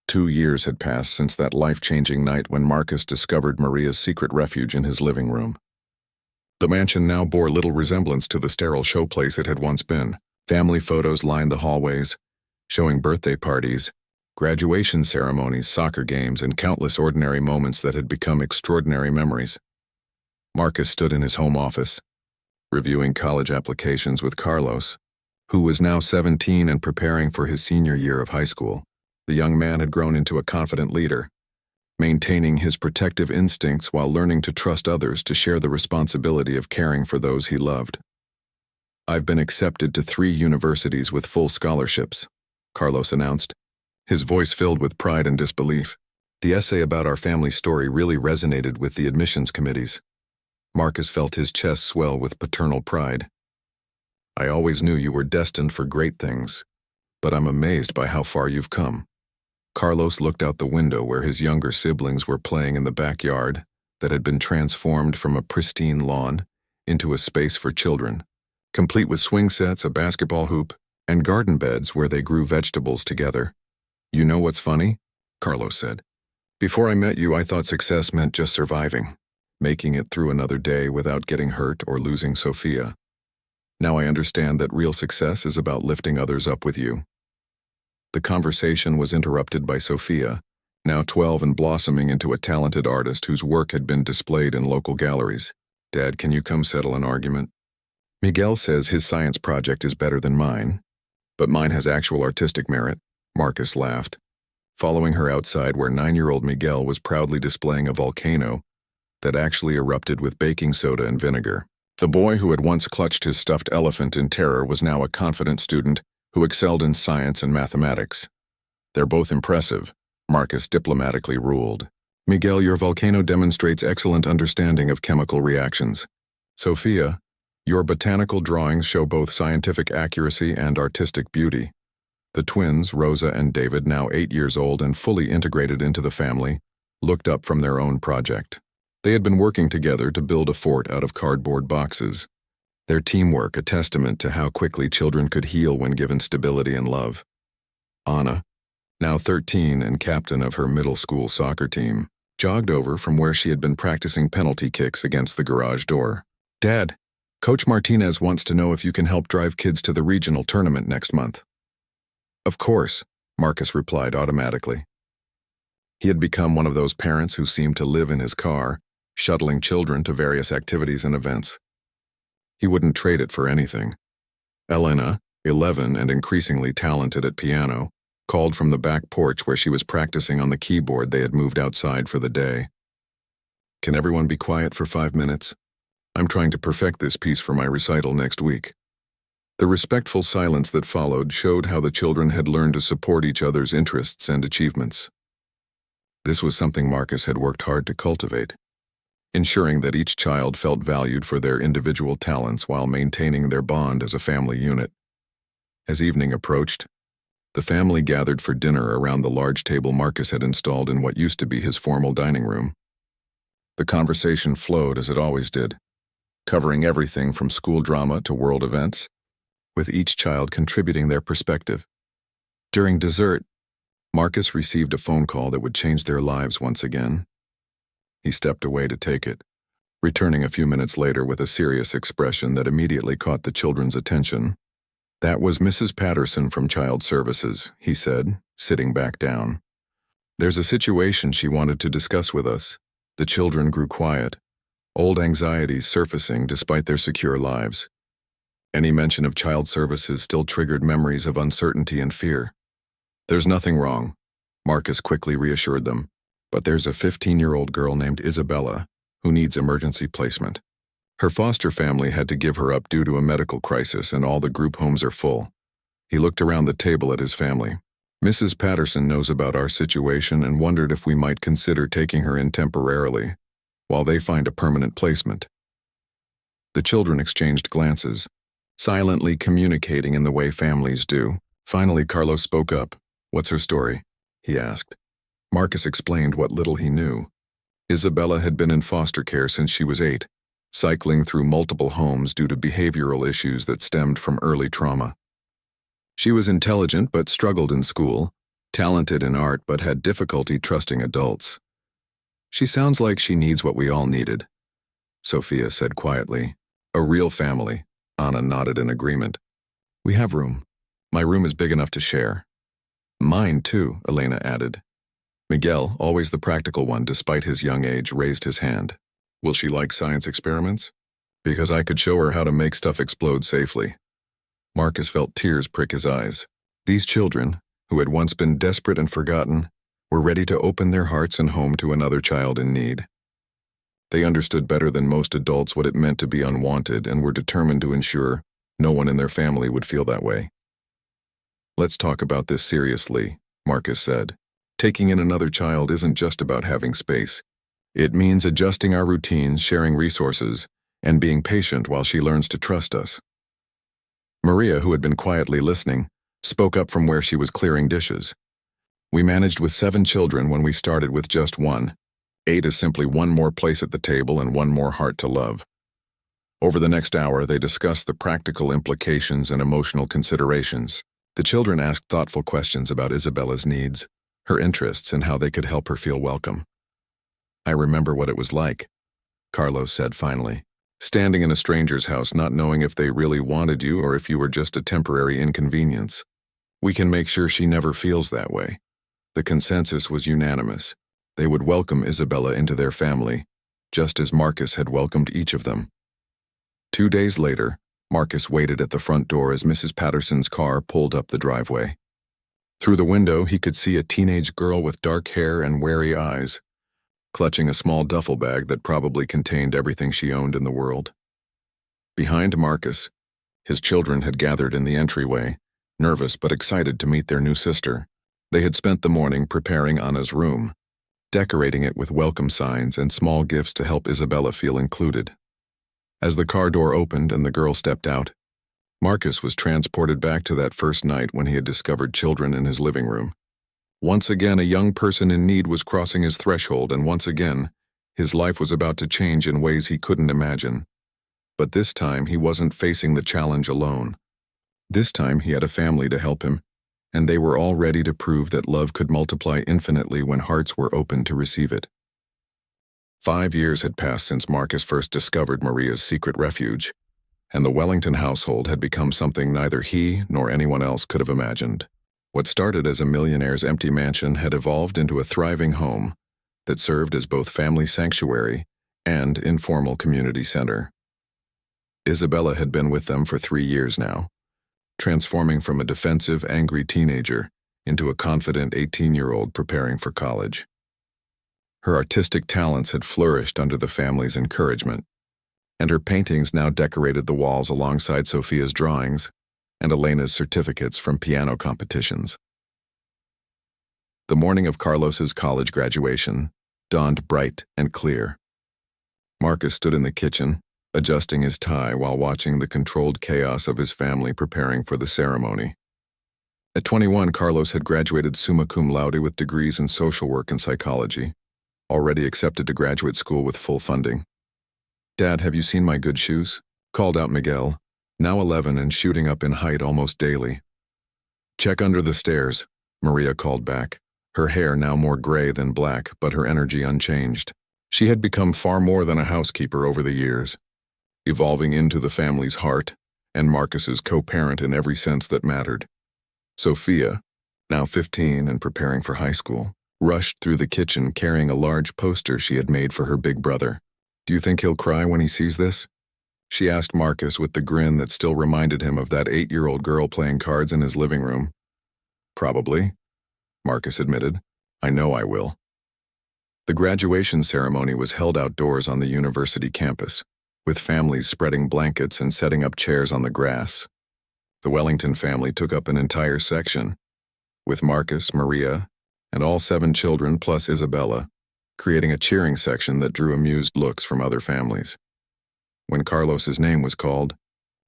2 years had passed since that life-changing night when Marcus discovered Maria's secret refuge in his living room. The mansion now bore little resemblance to the sterile showplace it had once been. Family photos lined the hallways, showing birthday parties, graduation ceremonies, soccer games, and countless ordinary moments that had become extraordinary memories. Marcus stood in his home office, reviewing college applications with Carlos, who was now 17 and preparing for his senior year of high school. The young man had grown into a confident leader, maintaining his protective instincts while learning to trust others to share the responsibility of caring for those he loved. I've been accepted to 3 universities with full scholarships, Carlos announced, his voice filled with pride and disbelief. The essay about our family story really resonated with the admissions committees. Marcus felt his chest swell with paternal pride. I always knew you were destined for great things, but I'm amazed by how far you've come. Carlos looked out the window where his younger siblings were playing in the backyard that had been transformed from a pristine lawn into a space for children, complete with swing sets, a basketball hoop, and garden beds where they grew vegetables together. You know what's funny? Carlos said. Before I met you, I thought success meant just surviving. making it through another day without getting hurt or losing Sophia. Now I understand that real success is about lifting others up with you. The conversation was interrupted by Sophia, now 12 and blossoming into a talented artist whose work had been displayed in local galleries. Dad, can you come settle an argument? Miguel says his science project is better than mine, but mine has actual artistic merit. Marcus laughed, following her outside where 9-year-old Miguel was proudly displaying a volcano that actually erupted with baking soda and vinegar. The boy who had once clutched his stuffed elephant in terror was now a confident student who excelled in science and mathematics. They're both impressive, Marcus diplomatically ruled. Miguel, your volcano demonstrates excellent understanding of chemical reactions. Sophia, your botanical drawings show both scientific accuracy and artistic beauty. The twins, Rosa and David, now 8 years old and fully integrated into the family, looked up from their own project. They had been working together to build a fort out of cardboard boxes. Their teamwork a testament to how quickly children could heal when given stability and love. Anna, now 13 and captain of her middle school soccer team, jogged over from where she had been practicing penalty kicks against the garage door. Dad, Coach Martinez wants to know if you can help drive kids to the regional tournament next month. Of course, Marcus replied automatically. He had become one of those parents who seemed to live in his car, shuttling children to various activities and events. He wouldn't trade it for anything. Elena, 11 and increasingly talented at piano, called from the back porch where she was practicing on the keyboard they had moved outside for the day. Can everyone be quiet for 5 minutes? I'm trying to perfect this piece for my recital next week. The respectful silence that followed showed how the children had learned to support each other's interests and achievements. This was something Marcus had worked hard to cultivate, ensuring that each child felt valued for their individual talents while maintaining their bond as a family unit. As evening approached, the family gathered for dinner around the large table Marcus had installed in what used to be his formal dining room. The conversation flowed as it always did, covering everything from school drama to world events, with each child contributing their perspective. During dessert, Marcus received a phone call that would change their lives once again. He stepped away to take it, returning a few minutes later with a serious expression that immediately caught the children's attention. That was Mrs. Patterson from Child Services, he said, sitting back down. There's a situation she wanted to discuss with us. The children grew quiet, old anxieties surfacing despite their secure lives. Any mention of Child Services still triggered memories of uncertainty and fear. There's nothing wrong, Marcus quickly reassured them, but there's a 15-year-old girl named Isabella who needs emergency placement. Her foster family had to give her up due to a medical crisis and all the group homes are full. He looked around the table at his family. Mrs. Patterson knows about our situation and wondered if we might consider taking her in temporarily, while they find a permanent placement. The children exchanged glances, silently communicating in the way families do. Finally, Carlos spoke up. What's her story? He asked. Marcus explained what little he knew. Isabella had been in foster care since she was 8, cycling through multiple homes due to behavioral issues that stemmed from early trauma. She was intelligent but struggled in school, talented in art but had difficulty trusting adults. She sounds like she needs what we all needed, Sophia said quietly. A real family, Anna nodded in agreement. We have room. My room is big enough to share. Mine too, Elena added. Miguel, always the practical one despite his young age, raised his hand. Will she like science experiments? Because I could show her how to make stuff explode safely. Marcus felt tears prick his eyes. These children, who had once been desperate and forgotten, were ready to open their hearts and home to another child in need. They understood better than most adults what it meant to be unwanted and were determined to ensure no one in their family would feel that way. Let's talk about this seriously, Marcus said. Taking in another child isn't just about having space. It means adjusting our routines, sharing resources, and being patient while she learns to trust us. Maria, who had been quietly listening, spoke up from where she was clearing dishes. We managed with 7 children when we started with just 1. 8 is simply one more place at the table and one more heart to love. Over the next hour, they discussed the practical implications and emotional considerations. The children asked thoughtful questions about Isabella's needs, her interests, and how they could help her feel welcome. I remember what it was like. Carlos said finally. Standing in a stranger's house, not knowing if they really wanted you or if you were just a temporary inconvenience. We can make sure she never feels that way. The consensus was unanimous. They would welcome Isabella into their family, just as Marcus had welcomed each of them. 2 days later, Marcus waited at the front door as Mrs. Patterson's car pulled up the driveway. Through the window, he could see a teenage girl with dark hair and wary eyes, clutching a small duffel bag that probably contained everything she owned in the world. Behind Marcus, his children had gathered in the entryway, nervous but excited to meet their new sister. They had spent the morning preparing Anna's room, decorating it with welcome signs and small gifts to help Isabella feel included. As the car door opened and the girl stepped out, Marcus was transported back to that first night when he had discovered children in his living room. Once again, a young person in need was crossing his threshold, and once again, his life was about to change in ways he couldn't imagine. But this time, he wasn't facing the challenge alone. This time, he had a family to help him, and they were all ready to prove that love could multiply infinitely when hearts were open to receive it. 5 years had passed since Marcus first discovered Maria's secret refuge, and the Wellington household had become something neither he nor anyone else could have imagined. What started as a millionaire's empty mansion had evolved into a thriving home that served as both family sanctuary and informal community center. Isabella had been with them for 3 years now, transforming from a defensive, angry teenager into a confident 18-year-old preparing for college. Her artistic talents had flourished under the family's encouragement, and her paintings now decorated the walls alongside Sophia's drawings and Elena's certificates from piano competitions. The morning of Carlos's college graduation dawned bright and clear. Marcus stood in the kitchen, adjusting his tie while watching the controlled chaos of his family preparing for the ceremony. At 21, Carlos had graduated summa cum laude with degrees in social work and psychology, already accepted to graduate school with full funding. "Dad, have you seen my good shoes?" called out Miguel, now 11 and shooting up in height almost daily. "Check under the stairs," Maria called back, her hair now more gray than black, but her energy unchanged. She had become far more than a housekeeper over the years, evolving into the family's heart and Marcus's co-parent in every sense that mattered. Sophia, now 15 and preparing for high school, rushed through the kitchen carrying a large poster she had made for her big brother. "Do you think he'll cry when he sees this?" she asked Marcus with the grin that still reminded him of that 8-year-old girl playing cards in his living room. "Probably," Marcus admitted. "I know I will." The graduation ceremony was held outdoors on the university campus, with families spreading blankets and setting up chairs on the grass. The Wellington family took up an entire section, with Marcus, Maria, and all 7 children plus Isabella, creating a cheering section that drew amused looks from other families. When Carlos's name was called,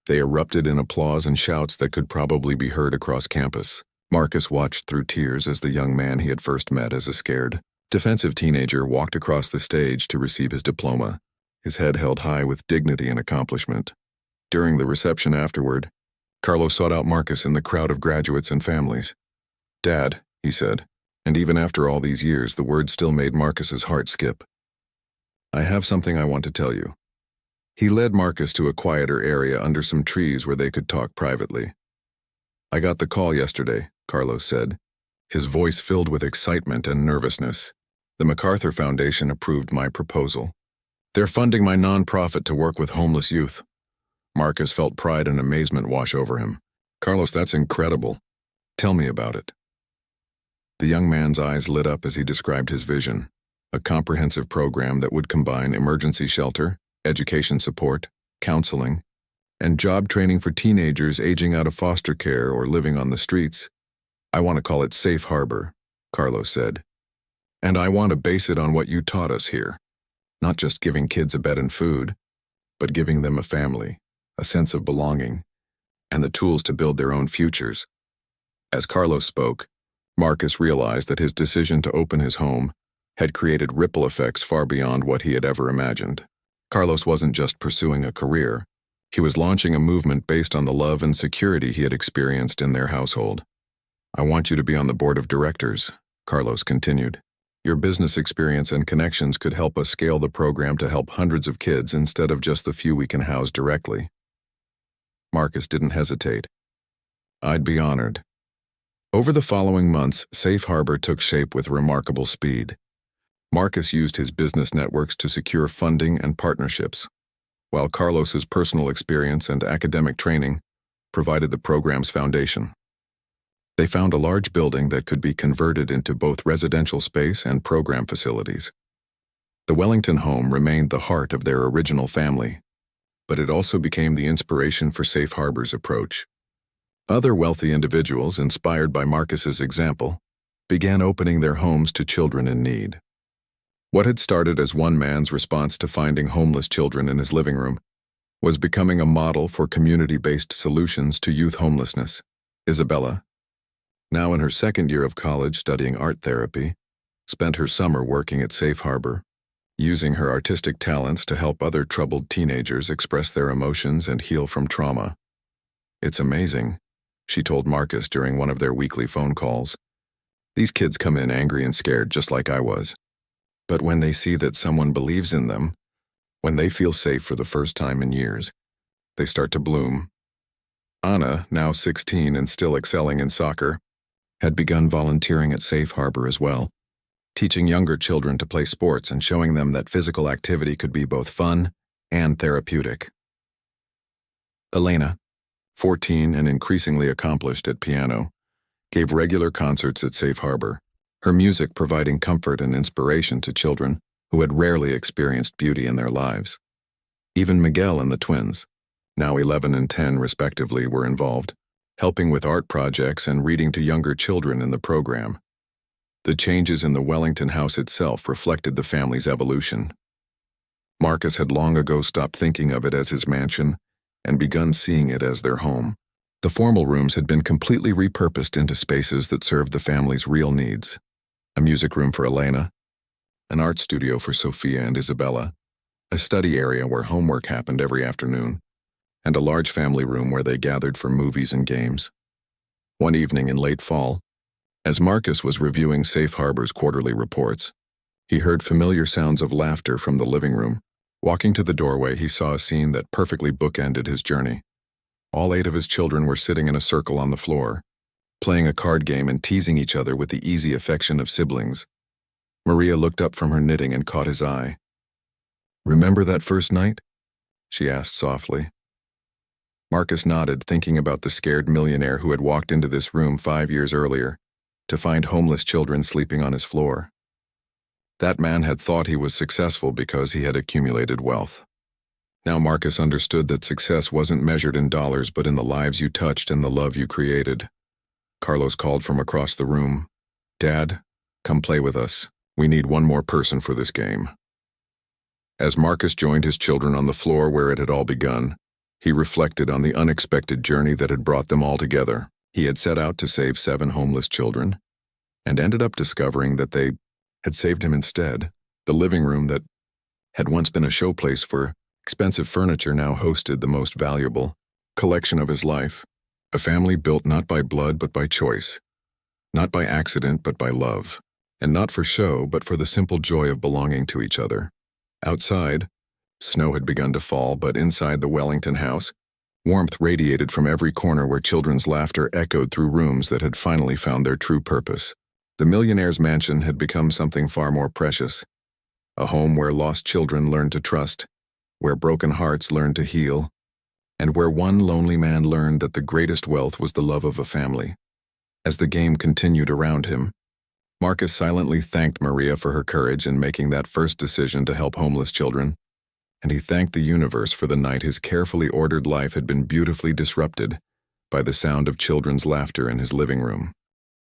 they erupted in applause and shouts that could probably be heard across campus. Marcus watched through tears as the young man he had first met as a scared, defensive teenager walked across the stage to receive his diploma, his head held high with dignity and accomplishment. During the reception afterward, Carlos sought out Marcus in the crowd of graduates and families. "Dad," he said, and even after all these years, the words still made Marcus's heart skip. "I have something I want to tell you." He led Marcus to a quieter area under some trees where they could talk privately. "I got the call yesterday," Carlos said, his voice filled with excitement and nervousness. "The MacArthur Foundation approved my proposal. They're funding my nonprofit to work with homeless youth." Marcus felt pride and amazement wash over him. "Carlos, that's incredible. Tell me about it." The young man's eyes lit up as he described his vision, a comprehensive program that would combine emergency shelter, education support, counseling, and job training for teenagers aging out of foster care or living on the streets. "I want to call it Safe Harbor," Carlos said. "And I want to base it on what you taught us here. Not just giving kids a bed and food, but giving them a family, a sense of belonging, and the tools to build their own futures." As Carlos spoke, Marcus realized that his decision to open his home had created ripple effects far beyond what he had ever imagined. Carlos wasn't just pursuing a career, he was launching a movement based on the love and security he had experienced in their household. "I want you to be on the board of directors," Carlos continued. Your business experience and connections could help us scale the program to help hundreds of kids instead of just the few we can house directly. Marcus didn't hesitate. I'd be honored. Over the following months, Safe Harbor took shape with remarkable speed. Marcus used his business networks to secure funding and partnerships, while Carlos's personal experience and academic training provided the program's foundation. They found a large building that could be converted into both residential space and program facilities. The Wellington home remained the heart of their original family, but it also became the inspiration for Safe Harbor's approach. Other wealthy individuals, inspired by Marcus's example, began opening their homes to children in need. What had started as one man's response to finding homeless children in his living room was becoming a model for community-based solutions to youth homelessness. Isabella, now in her second year of college studying art therapy, spent her summer working at Safe Harbor, using her artistic talents to help other troubled teenagers express their emotions and heal from trauma. "It's amazing," she told Marcus during one of their weekly phone calls. "These kids come in angry and scared just like I was. But when they see that someone believes in them, when they feel safe for the first time in years, they start to bloom." Anna, now 16 and still excelling in soccer, had begun volunteering at Safe Harbor as well, teaching younger children to play sports and showing them that physical activity could be both fun and therapeutic. Elena, 14 and increasingly accomplished at piano, gave regular concerts at Safe Harbor, her music providing comfort and inspiration to children who had rarely experienced beauty in their lives. Even Miguel and the twins, now 11 and 10 respectively, were involved, helping with art projects and reading to younger children in the program. The changes in the Wellington house itself reflected the family's evolution. Marcus had long ago stopped thinking of it as his mansion and begun seeing it as their home. The formal rooms had been completely repurposed into spaces that served the family's real needs. A music room for Elena, an art studio for Sophia and Isabella, a study area where homework happened every afternoon, and a large family room where they gathered for movies and games. One evening in late fall, as Marcus was reviewing Safe Harbor's quarterly reports, he heard familiar sounds of laughter from the living room. Walking to the doorway, he saw a scene that perfectly bookended his journey. All 8 of his children were sitting in a circle on the floor, playing a card game and teasing each other with the easy affection of siblings. Maria looked up from her knitting and caught his eye. "Remember that first night?" she asked softly. Marcus nodded, thinking about the scared millionaire who had walked into this room 5 years earlier to find homeless children sleeping on his floor. That man had thought he was successful because he had accumulated wealth. Now Marcus understood that success wasn't measured in dollars but in the lives you touched and the love you created. Carlos called from across the room, "Dad, come play with us. We need one more person for this game." As Marcus joined his children on the floor where it had all begun, he reflected on the unexpected journey that had brought them all together. He had set out to save 7 homeless children, and ended up discovering that they had saved him instead. The living room that had once been a showplace for expensive furniture now hosted the most valuable collection of his life. A family built not by blood but by choice, not by accident but by love, and not for show but for the simple joy of belonging to each other. Outside, snow had begun to fall, but inside the Wellington house, warmth radiated from every corner where children's laughter echoed through rooms that had finally found their true purpose. The millionaire's mansion had become something far more precious, a home where lost children learned to trust, where broken hearts learned to heal, and where one lonely man learned that the greatest wealth was the love of a family. As the game continued around him, Marcus silently thanked Maria for her courage in making that first decision to help homeless children, and he thanked the universe for the night his carefully ordered life had been beautifully disrupted by the sound of children's laughter in his living room.